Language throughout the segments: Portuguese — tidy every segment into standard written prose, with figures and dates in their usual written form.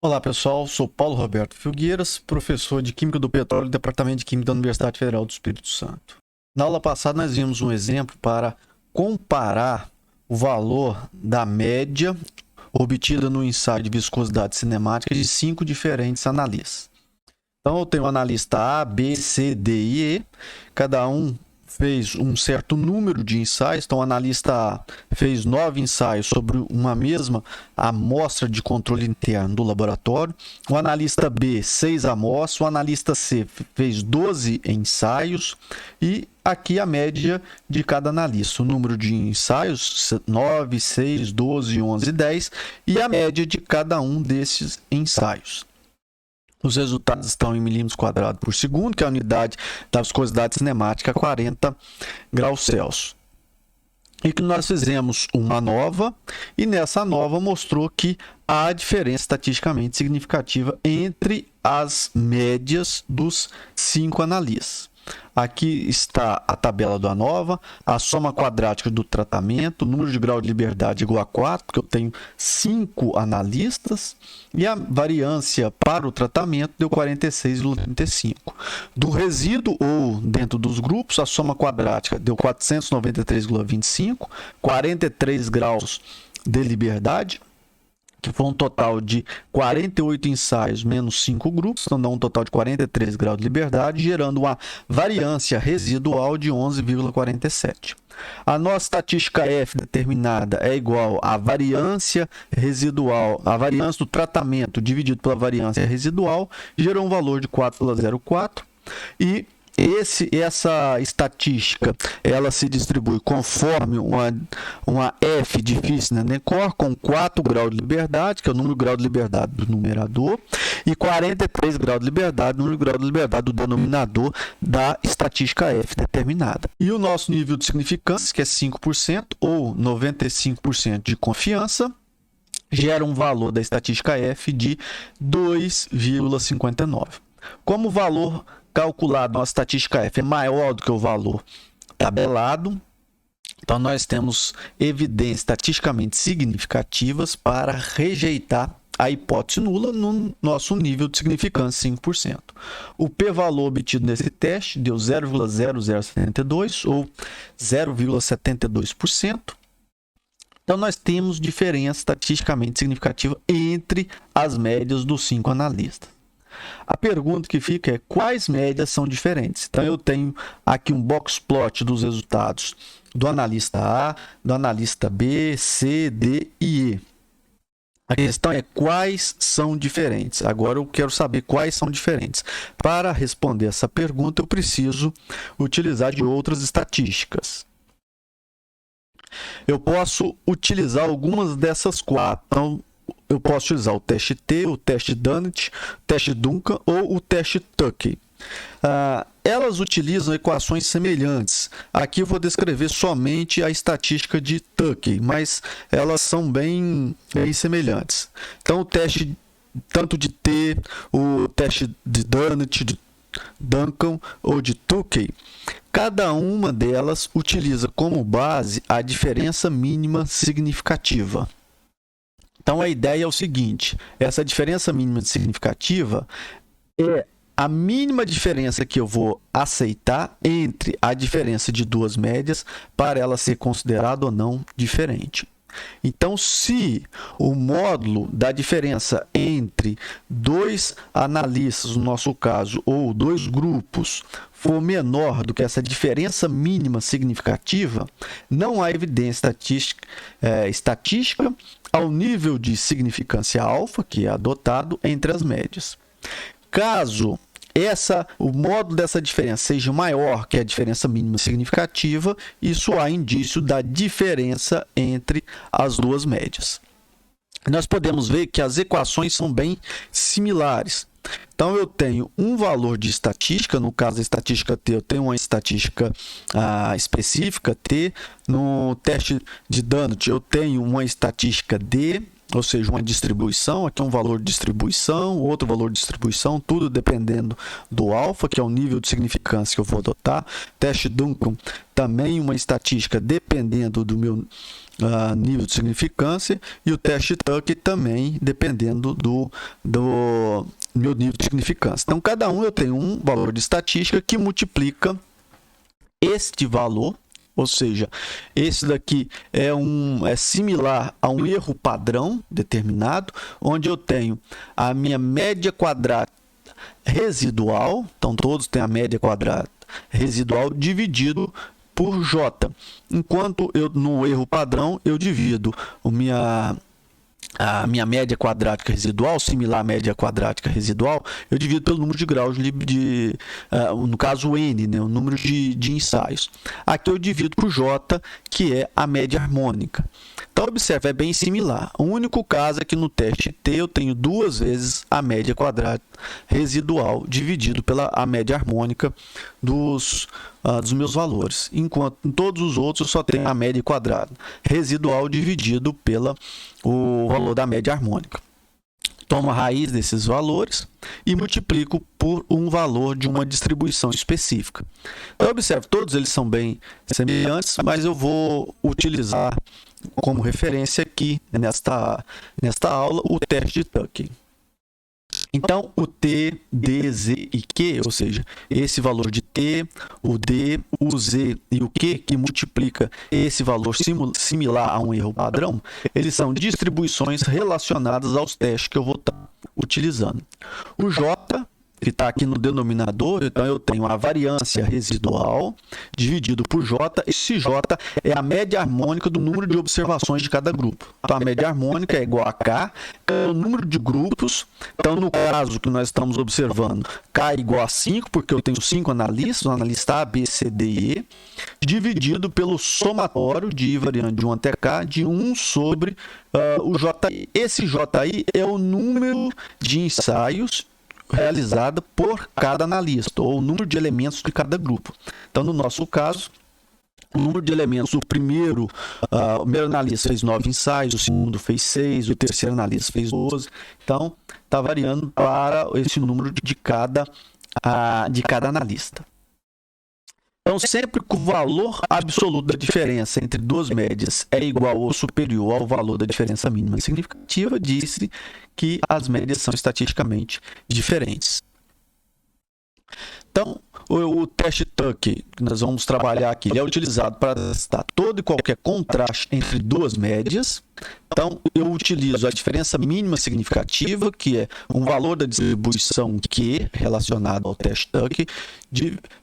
Olá pessoal, sou Paulo Roberto Filgueiras, professor de Química do Petróleo, Departamento de Química da Universidade Federal do Espírito Santo. Na aula passada nós vimos um exemplo para comparar o valor da média obtida no ensaio de viscosidade cinemática de 5 diferentes analistas. Então eu tenho o analista A, B, C, D e E, cada um fez um certo número de ensaios. Então o analista A fez 9 ensaios sobre uma mesma amostra de controle interno do laboratório, o analista B 6 amostras, o analista C fez 12 ensaios e aqui a média de cada analista, o número de ensaios 9, 6, 12, 11 e 10 e a média de cada um desses ensaios. Os resultados estão em milímetros quadrados por segundo, que é a unidade da viscosidade cinemática, 40 graus Celsius. E que nós fizemos uma nova, e nessa nova mostrou que há diferença estatisticamente significativa entre as médias dos 5 analistas. Aqui está a tabela do ANOVA, a soma quadrática do tratamento, o número de grau de liberdade igual a 4, porque eu tenho 5 analistas, e a variância para o tratamento deu 46,35. Do resíduo, ou dentro dos grupos, a soma quadrática deu 493,25, 43 graus de liberdade, que foi um total de 48 ensaios menos 5 grupos, então dá um total de 43 graus de liberdade, gerando uma variância residual de 11,47. A nossa estatística F determinada é igual à variância residual, a variância do tratamento dividido pela variância residual, gerou um valor de 4,04 e essa estatística ela se distribui conforme uma F difícil na NECOR com 4 graus de liberdade, que é o número de grau de liberdade do numerador, e 43 graus de liberdade, o número de grau de liberdade do denominador da estatística F determinada. E o nosso nível de significância, que é 5% ou 95% de confiança, gera um valor da estatística F de 2,59. Como o valor calculado na estatística F é maior do que o valor tabelado, então nós temos evidências estatisticamente significativas para rejeitar a hipótese nula no nosso nível de significância 5%. O p-valor obtido nesse teste deu 0,0072 ou 0,72%. Então nós temos diferença estatisticamente significativa entre as médias dos 5 analistas. A pergunta que fica é quais médias são diferentes. Então eu tenho aqui um box plot dos resultados do analista A, do analista B, C, D e E. A questão é quais são diferentes. Agora eu quero saber quais são diferentes. Para responder essa pergunta eu preciso utilizar de outras estatísticas. Eu posso utilizar algumas dessas 4. Então, eu posso utilizar o teste T, o teste Dunnett, o teste Duncan ou o teste Tukey. Elas utilizam equações semelhantes. Aqui eu vou descrever somente a estatística de Tukey, mas elas são bem semelhantes. Então, o teste tanto de T, o teste de Dunnett, de Duncan ou de Tukey, cada uma delas utiliza como base a diferença mínima significativa. Então, a ideia é o seguinte, essa diferença mínima significativa é a mínima diferença que eu vou aceitar entre a diferença de duas médias para ela ser considerada ou não diferente. Então, se o módulo da diferença entre dois analistas, no nosso caso, ou dois grupos, for menor do que essa diferença mínima significativa, não há evidência estatística ao nível de significância alfa, que é adotado entre as médias. Caso o módulo dessa diferença seja maior que a diferença mínima significativa, isso há indício da diferença entre as duas médias. Nós podemos ver que as equações são bem similares. Então, eu tenho um valor de estatística, no caso da estatística T, eu tenho uma estatística específica T. No teste de Dunnett, eu tenho uma estatística D, ou seja, uma distribuição, aqui é um valor de distribuição, outro valor de distribuição, tudo dependendo do alfa, que é o nível de significância que eu vou adotar. Teste Duncan, também uma estatística dependendo do meu nível de significância, e o teste Tuck também, dependendo do meu nível de significância. Então, cada um eu tenho um valor de estatística que multiplica este valor, ou seja, esse daqui é similar a um erro padrão determinado, onde eu tenho a minha média quadrada residual, então todos têm a média quadrada residual dividido por J, enquanto no erro padrão eu divido a minha média quadrática residual, similar à média quadrática residual, eu divido pelo número de graus no caso N, né, o número de ensaios. Aqui eu divido por J, que é a média harmônica. Então, observe, é bem similar. O único caso é que no teste T eu tenho duas vezes a média quadrática residual dividido pela média harmônica dos meus valores, enquanto em todos os outros eu só tenho a média quadrada residual dividido pelo valor da média harmônica. Tomo a raiz desses valores e multiplico por um valor de uma distribuição específica. Então, observe, todos eles são bem semelhantes, mas eu vou utilizar como referência aqui nesta aula o teste de Tuck. Então, o T, D, Z e Q, ou seja, esse valor de T, o D, o Z e o Q, que multiplica esse valor similar a um erro padrão, eles são distribuições relacionadas aos testes que eu vou estar utilizando. O J, que está aqui no denominador, então eu tenho a variância residual dividido por J. Esse J é a média harmônica do número de observações de cada grupo. Então, a média harmônica é igual a K, que é o número de grupos. Então, no caso que nós estamos observando, K é igual a 5, porque eu tenho 5 analistas, o analista A, B, C, D e E, dividido pelo somatório de I variando de 1 até K, de 1 sobre o JI. Esse JI é o número de ensaios realizada por cada analista, ou o número de elementos de cada grupo. Então, no nosso caso, o número de elementos, o primeiro analista fez 9 ensaios, o segundo fez 6, o terceiro analista fez 12. Então, está variando para esse número de cada analista. Então, sempre que o valor absoluto da diferença entre duas médias é igual ou superior ao valor da diferença mínima significativa, diz-se que as médias são estatisticamente diferentes. Então, o teste Tuck que nós vamos trabalhar aqui, ele é utilizado para testar todo e qualquer contraste entre duas médias. Então, eu utilizo a diferença mínima significativa, que é um valor da distribuição Q relacionado ao teste Tuck,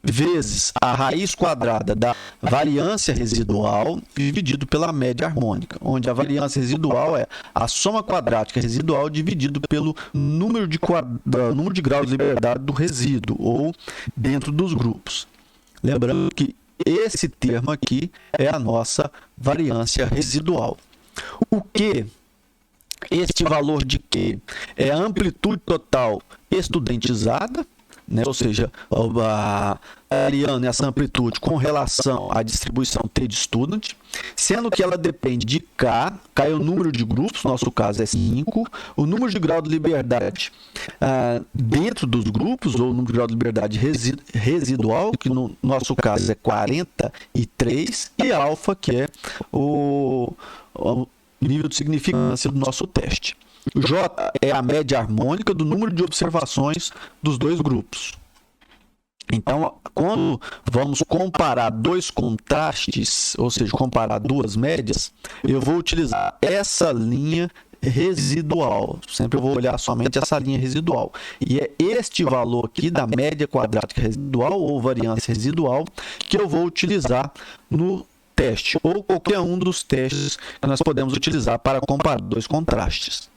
vezes a raiz quadrada da variância residual dividido pela média harmônica, onde a variância residual é a soma quadrática residual dividido pelo número de graus de liberdade do resíduo, ou dentro dos grupos. Lembrando que esse termo aqui é a nossa variância residual. O Q, este valor de Q, é a amplitude total estudentizada, né? Ou seja, variando essa amplitude com relação à distribuição T de student, sendo que ela depende de K. K é o número de grupos, no nosso caso é 5, o número de grau de liberdade dentro dos grupos, ou o número de grau de liberdade residual, que no nosso caso é 43, e alfa, que é o nível de significância do nosso teste. O J é a média harmônica do número de observações dos dois grupos. Então, quando vamos comparar dois contrastes, ou seja, comparar duas médias, eu vou utilizar essa linha residual. Sempre eu vou olhar somente essa linha residual. E é este valor aqui da média quadrática residual, ou variância residual, que eu vou utilizar no teste, ou qualquer um dos testes que nós podemos utilizar para comparar dois contrastes.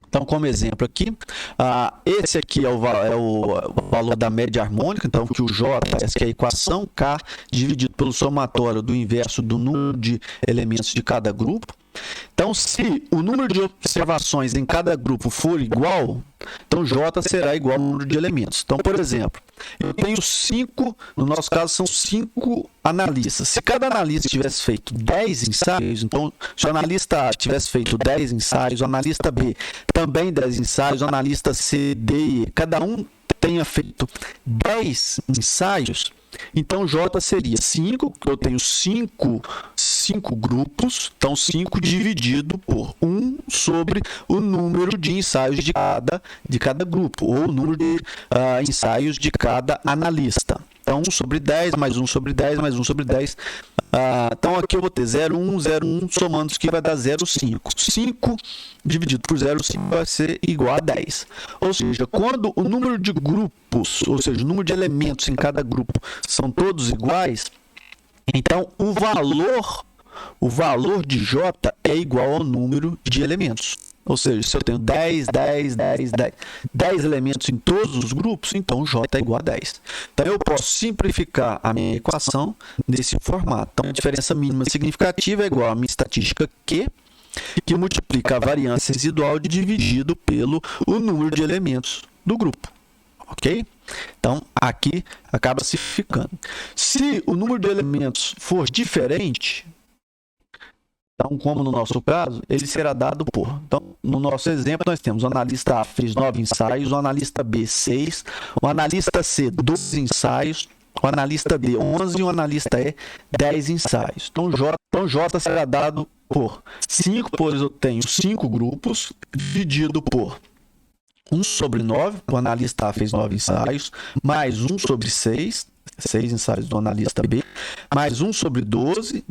Então, como exemplo aqui, esse aqui é o valor da média harmônica, então que o J, essa que é a equação K dividido pelo somatório do inverso do número de elementos de cada grupo. Então, se o número de observações em cada grupo for igual, então J será igual ao número de elementos. Então, por exemplo, eu tenho 5, no nosso caso são 5 analistas. Se cada analista tivesse feito 10 ensaios, então se o analista A tivesse feito 10 ensaios, o analista B também 10 ensaios, o analista C, D e E, cada um tenha feito 10 ensaios, então J seria 5, eu tenho 5 grupos, então 5 dividido por 1 sobre o número de ensaios de cada grupo, ou o número de ensaios de cada analista. Então, 1 sobre 10, mais 1 sobre 10, mais 1 sobre 10. Então, aqui eu vou ter 0,1, 0,1, somando isso aqui vai dar 0,5. 5 dividido por 0,5 vai ser igual a 10. Ou seja, quando o número de grupos, ou seja, o número de elementos em cada grupo são todos iguais, então o valor de J é igual ao número de elementos. Ou seja, se eu tenho 10 elementos em todos os grupos, então J é igual a 10. Então, eu posso simplificar a minha equação nesse formato. Então, a diferença mínima significativa é igual a minha estatística Q, que multiplica a variância residual dividido pelo número de elementos do grupo. Ok? Então, aqui acaba se ficando. Se o número de elementos for diferente, então, como no nosso caso, ele será dado por. Então, no nosso exemplo, nós temos o analista A fez 9 ensaios, o analista B 6, o analista C 12 ensaios, o analista D 11 e o analista E 10 ensaios. Então, J será dado por 5, pois eu tenho 5 grupos, dividido por 1 sobre 9, o analista A fez 9 ensaios, mais 1 sobre 6 ensaios do analista B, mais 1 sobre 12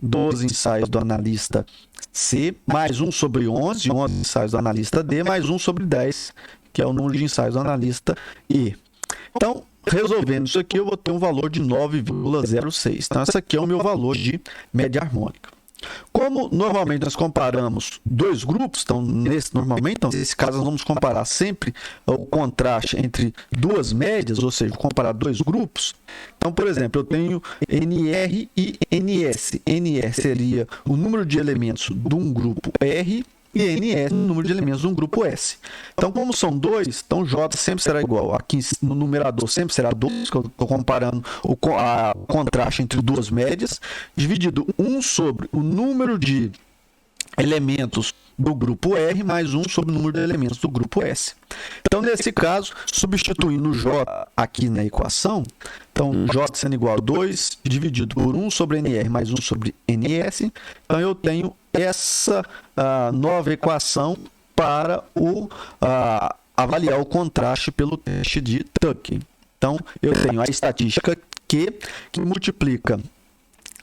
ensaios do analista C, mais 1 sobre 11 ensaios do analista D, mais 1 sobre 10, que é o número de ensaios do analista E. Então, resolvendo isso aqui, eu vou ter um valor de 9,06. Então, esse aqui é o meu valor de média harmônica. Como normalmente nós comparamos dois grupos, então nesse caso nós vamos comparar sempre o contraste entre duas médias, ou seja, comparar dois grupos. Então, por exemplo, eu tenho NR e NS. NR seria o número de elementos de um grupo R e NS o número de elementos de um grupo S. Então, como são dois, então J sempre será igual. Aqui no numerador sempre será 2, que eu estou comparando o contraste entre duas médias, dividido 1 sobre o número de elementos do grupo R mais 1 sobre o número de elementos do grupo S. Então, nesse caso, substituindo o J aqui na equação, então J sendo igual a 2 dividido por 1 sobre NR mais 1 sobre NS, então eu tenho essa nova equação para avaliar o contraste pelo teste de Turing. Então, eu tenho a estatística Q, que multiplica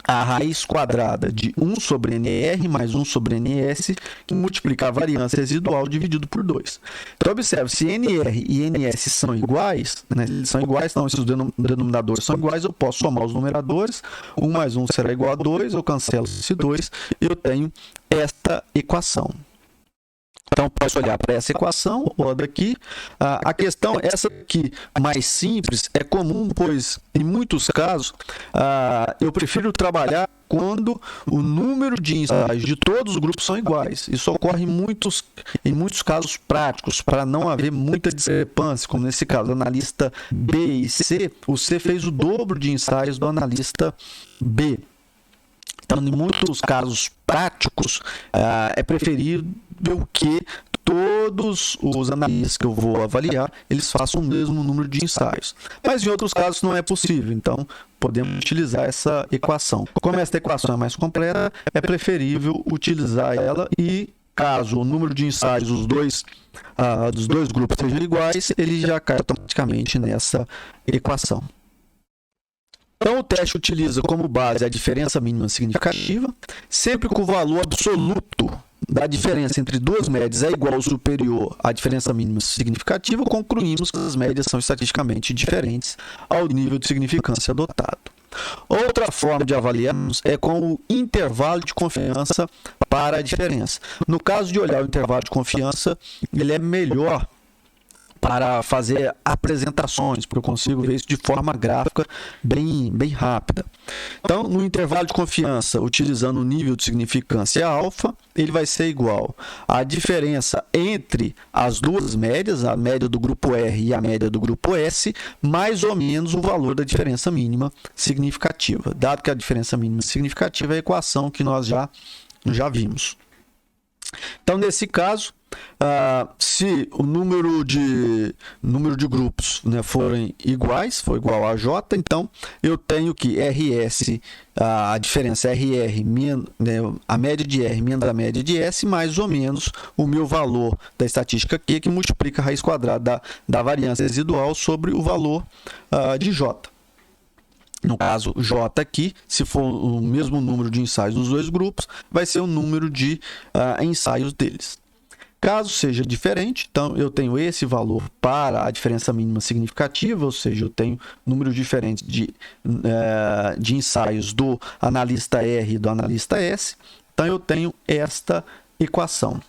a raiz quadrada de 1 sobre NR mais 1 sobre NS, que multiplica a variância residual dividido por 2. Então, observe, se NR e NS são iguais, né, eles são iguais, então esses denominadores são iguais, eu posso somar os numeradores, 1 mais 1 será igual a 2, eu cancelo esse 2, e eu tenho esta equação. Então, posso olhar para essa equação, ou daqui. A questão, essa aqui, mais simples, é comum, pois, em muitos casos, eu prefiro trabalhar quando o número de ensaios de todos os grupos são iguais. Isso ocorre em muitos casos práticos, para não haver muita discrepância, como nesse caso, analista B e C, o C fez o dobro de ensaios do analista B. Então, em muitos casos práticos, é preferível que todos os analistas que eu vou avaliar, eles façam o mesmo número de ensaios. Mas em outros casos não é possível, então podemos utilizar essa equação. Como esta equação é mais completa, é preferível utilizar ela e, caso o número de ensaios dos dois grupos sejam iguais, ele já cai automaticamente nessa equação. Então, o teste utiliza como base a diferença mínima significativa. Sempre que o valor absoluto da diferença entre duas médias é igual ou superior à diferença mínima significativa, concluímos que as médias são estatisticamente diferentes ao nível de significância adotado. Outra forma de avaliarmos é com o intervalo de confiança para a diferença. No caso de olhar o intervalo de confiança, ele é melhor para fazer apresentações, porque eu consigo ver isso de forma gráfica bem rápida. Então, no intervalo de confiança, utilizando o nível de significância alfa, ele vai ser igual à diferença entre as duas médias, a média do grupo R e a média do grupo S, mais ou menos o valor da diferença mínima significativa. Dado que a diferença mínima significativa é a equação que nós já vimos. Então, nesse caso, Se o número de grupos, né, forem iguais, for igual a J, então eu tenho que RS, a diferença RR, né, a média de R menos a média de S, mais ou menos o meu valor da estatística Q, que multiplica a raiz quadrada da variância residual sobre o valor de J. No caso, J aqui, se for o mesmo número de ensaios dos dois grupos, vai ser o número de ensaios deles. Caso seja diferente, então eu tenho esse valor para a diferença mínima significativa, ou seja, eu tenho números diferentes de ensaios do analista R e do analista S, então eu tenho esta equação.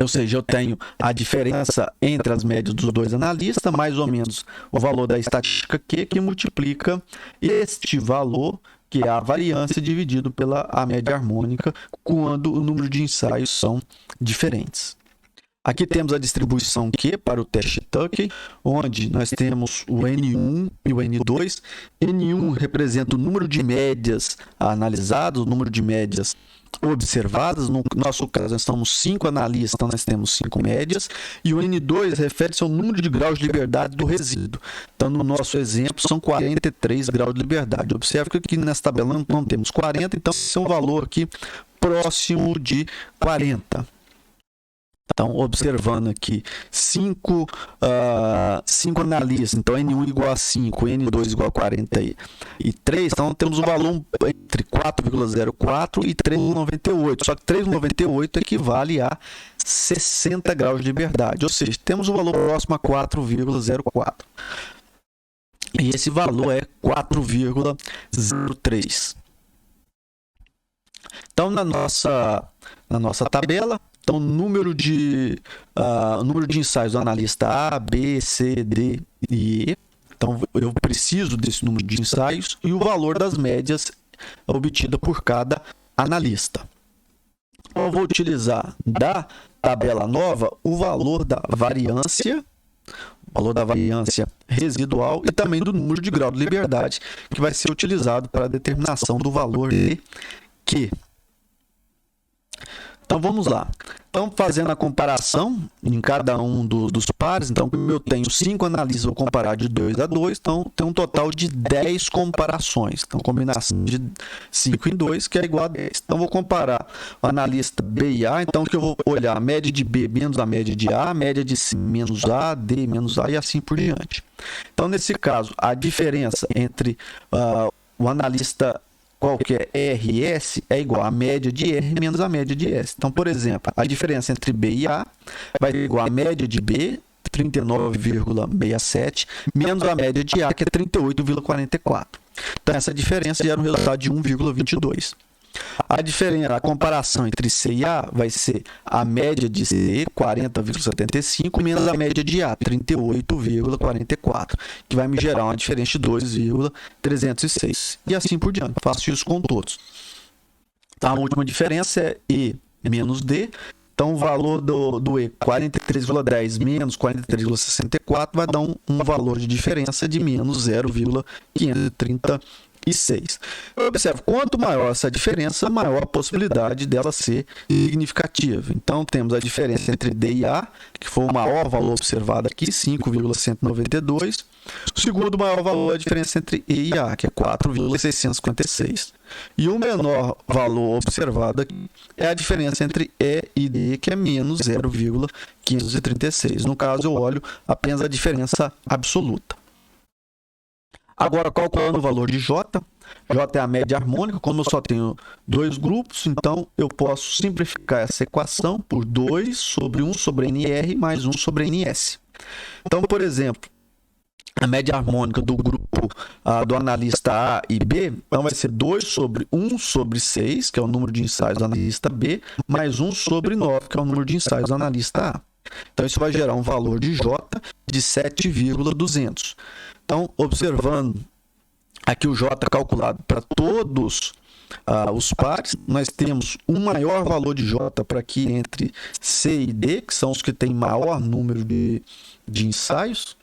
Ou seja, eu tenho a diferença entre as médias dos dois analistas, mais ou menos o valor da estatística Q, que multiplica este valor, que é a variância, dividido pela média harmônica, quando o número de ensaios são diferentes. Aqui temos a distribuição Q para o teste Tuckey, onde nós temos o N1 e o N2. N1 representa o número de médias analisadas, o número de médias observadas. No nosso caso, nós somos 5 analistas, então nós temos 5 médias. E o N2 refere-se ao número de graus de liberdade do resíduo. Então, no nosso exemplo, são 43 graus de liberdade. Observe que aqui nessa tabela não temos 40, então esse é um valor aqui próximo de 40. Então, observando aqui, 5 analistas, então N1 igual a 5, N2 igual a 43, então temos um valor entre 4,04 e 3,98, só que 3,98 equivale a 60 graus de liberdade, ou seja, temos um valor próximo a 4,04. E esse valor é 4,03. Então, na nossa tabela, então, o número de ensaios do analista A, B, C, D e E. Então, eu preciso desse número de ensaios e o valor das médias obtida por cada analista. Então, eu vou utilizar da tabela nova o valor da variância residual e também do número de grau de liberdade, que vai ser utilizado para a determinação do valor de Q. Então, vamos lá. Então, fazendo a comparação em cada um dos pares, então, como eu tenho 5 analistas, vou comparar de 2 a 2, então, tem um total de 10 comparações. Então, combinação de 5 em 2, que é igual a 10. Então, vou comparar o analista B e A, então, que eu vou olhar a média de B menos a média de A, a média de C menos A, D menos A e assim por diante. Então, nesse caso, a diferença entre o analista qualquer RS é igual a média de R menos a média de S. Então, por exemplo, a diferença entre B e A vai ser igual a média de B, 39,67, menos a média de A, que é 38,44. Então, essa diferença gera um resultado de 1,22. A comparação entre C e A vai ser a média de C, 40,75, menos a média de A, 38,44, que vai me gerar uma diferença de 2,306. E assim por diante. Faço isso com todos. A última diferença é E menos D. Então, o valor do E, 43,10 menos 43,64, vai dar um valor de diferença de menos 0,536. Observe, quanto maior essa diferença, maior a possibilidade dela ser significativa. Então, temos a diferença entre D e A, que foi o maior valor observado aqui, 5,192. O segundo maior valor é a diferença entre E e A, que é 4,656. E o menor valor observado aqui é a diferença entre E e D, que é menos 0,536. No caso, eu olho apenas a diferença absoluta. Agora, calculando o valor de J, J é a média harmônica, como eu só tenho dois grupos, então eu posso simplificar essa equação por 2 sobre 1 sobre NR mais 1 sobre NS. Então, por exemplo, a média harmônica do grupo do analista A e B, então vai ser 2 sobre 1 sobre 6, que é o número de ensaios do analista B, mais 1 sobre 9, que é o número de ensaios do analista A. Então, isso vai gerar um valor de J de 7,200. Então, observando aqui o J calculado para todos os pares, nós temos um maior valor de J para aqui entre C e D, que são os que têm maior número de ensaios,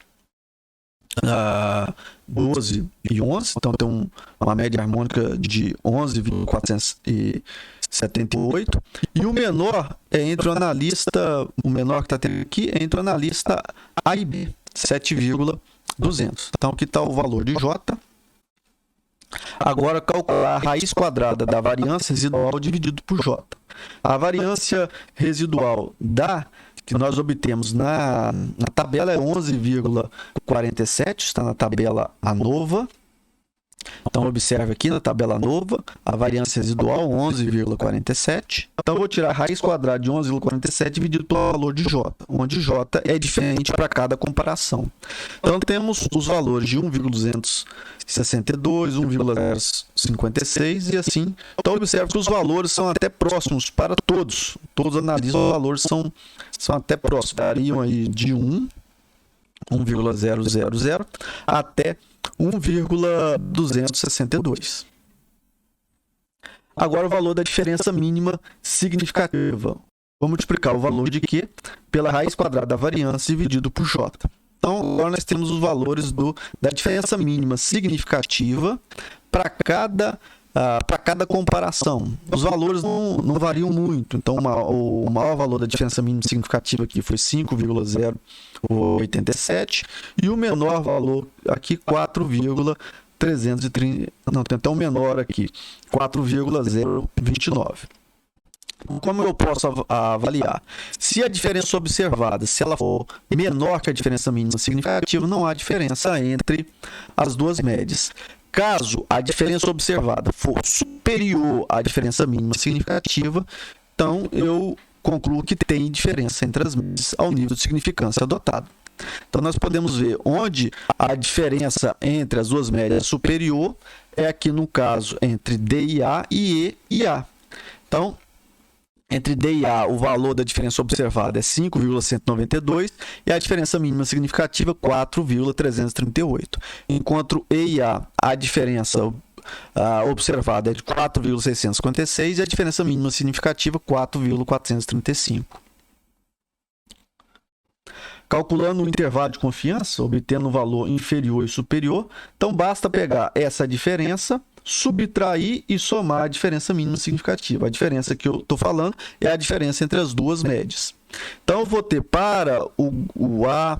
12 e 11, então tem uma média harmônica de 11,460, 78, e o menor é entre o analista, o menor que está tendo aqui é entre o analista A e B, 7,200. Então aqui está o valor de J. Agora calcular a raiz quadrada da variância residual dividido por J. A variância residual que nós obtemos na tabela é 11,47, está na tabela ANOVA. Então, observe aqui na tabela nova, a variância residual 11,47. Então, eu vou tirar a raiz quadrada de 11,47 dividido pelo valor de J, onde J é diferente para cada comparação. Então, temos os valores de 1,262, 1,056 e assim. Então, observe que os valores são até próximos para todos. Todos analisam os valores são até próximos. Variam aí de 1,000 até 1,262. Agora o valor da diferença mínima significativa. Vou multiplicar o valor de Q pela raiz quadrada da variância dividido por J. Então, agora nós temos os valores da diferença mínima significativa para cada comparação. Os valores não variam muito. Então, o maior valor da diferença mínima significativa aqui foi 5,087 e o menor valor aqui 4,330. Não, tem até um menor aqui, 4,029. Como eu posso avaliar? Se a diferença observada, se ela for menor que a diferença mínima significativa, não há diferença entre as duas médias. Caso a diferença observada for superior à diferença mínima significativa, então eu concluo que tem diferença entre as médias ao nível de significância adotado. Então nós podemos ver onde a diferença entre as duas médias é superior, é aqui no caso entre D e A e E e A. Então, entre D e A, o valor da diferença observada é 5,192 e a diferença mínima significativa 4,338. Enquanto E e a diferença observada é de 4,656 e a diferença mínima significativa 4,435. Calculando o intervalo de confiança, obtendo um valor inferior e superior, então basta pegar essa diferença, subtrair e somar a diferença mínima significativa. A diferença que eu estou falando é a diferença entre as duas médias. Então, eu vou ter para o A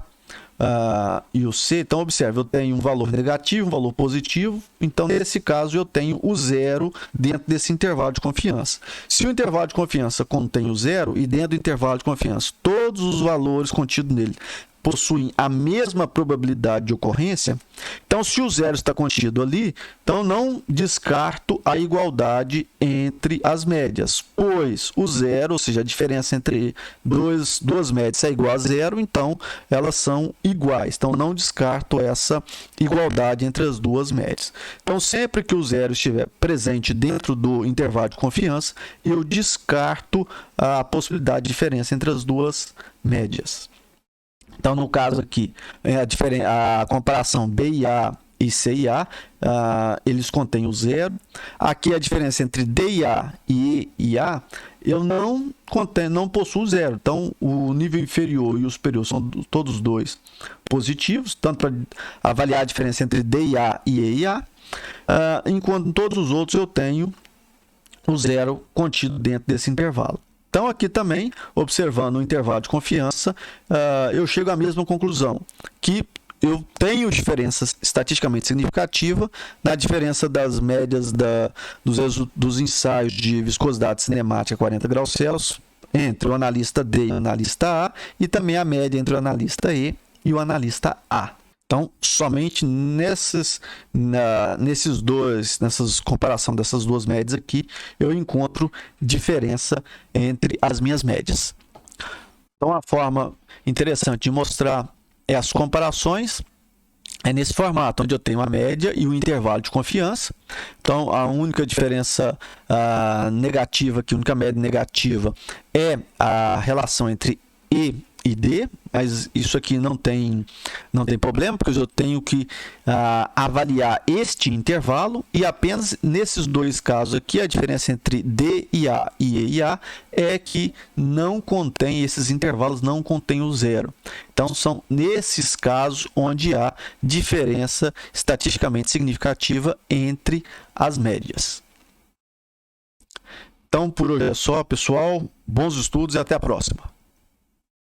e o C, então observe, eu tenho um valor negativo, um valor positivo, então nesse caso eu tenho o zero dentro desse intervalo de confiança. Se o intervalo de confiança contém o zero e dentro do intervalo de confiança todos os valores contidos nele possuem a mesma probabilidade de ocorrência, então se o zero está contido ali, então não descarto a igualdade entre as médias, pois o zero, ou seja, a diferença entre duas médias é igual a zero, então elas são iguais, então não descarto essa igualdade entre as duas médias. Então sempre que o zero estiver presente dentro do intervalo de confiança, eu descarto a possibilidade de diferença entre as duas médias. Então, no caso aqui, a comparação B e A e C e A, eles contêm o zero. Aqui a diferença entre D e A e E e A, eu não possuo zero. Então, o nível inferior e o superior são todos dois positivos, tanto para avaliar a diferença entre D e A e E e A, enquanto em todos os outros eu tenho o zero contido dentro desse intervalo. Então, aqui também, observando o intervalo de confiança, eu chego à mesma conclusão, que eu tenho diferença estatisticamente significativa na diferença das médias dos ensaios de viscosidade cinemática 40 graus Celsius entre o analista D e o analista A, e também a média entre o analista E e o analista A. Então, somente nessas comparação dessas duas médias aqui, eu encontro diferença entre as minhas médias. Então, a forma interessante de mostrar as comparações é nesse formato, onde eu tenho a média e o intervalo de confiança. Então, a única diferença negativa aqui, a única média negativa é a relação entre E e D, mas isso aqui não tem problema, porque eu tenho que avaliar este intervalo, e apenas nesses dois casos aqui, a diferença entre D e A e E e A é que não contém, esses intervalos não contêm o zero. Então, são nesses casos onde há diferença estatisticamente significativa entre as médias. Então, por hoje é só, pessoal. Bons estudos e até a próxima.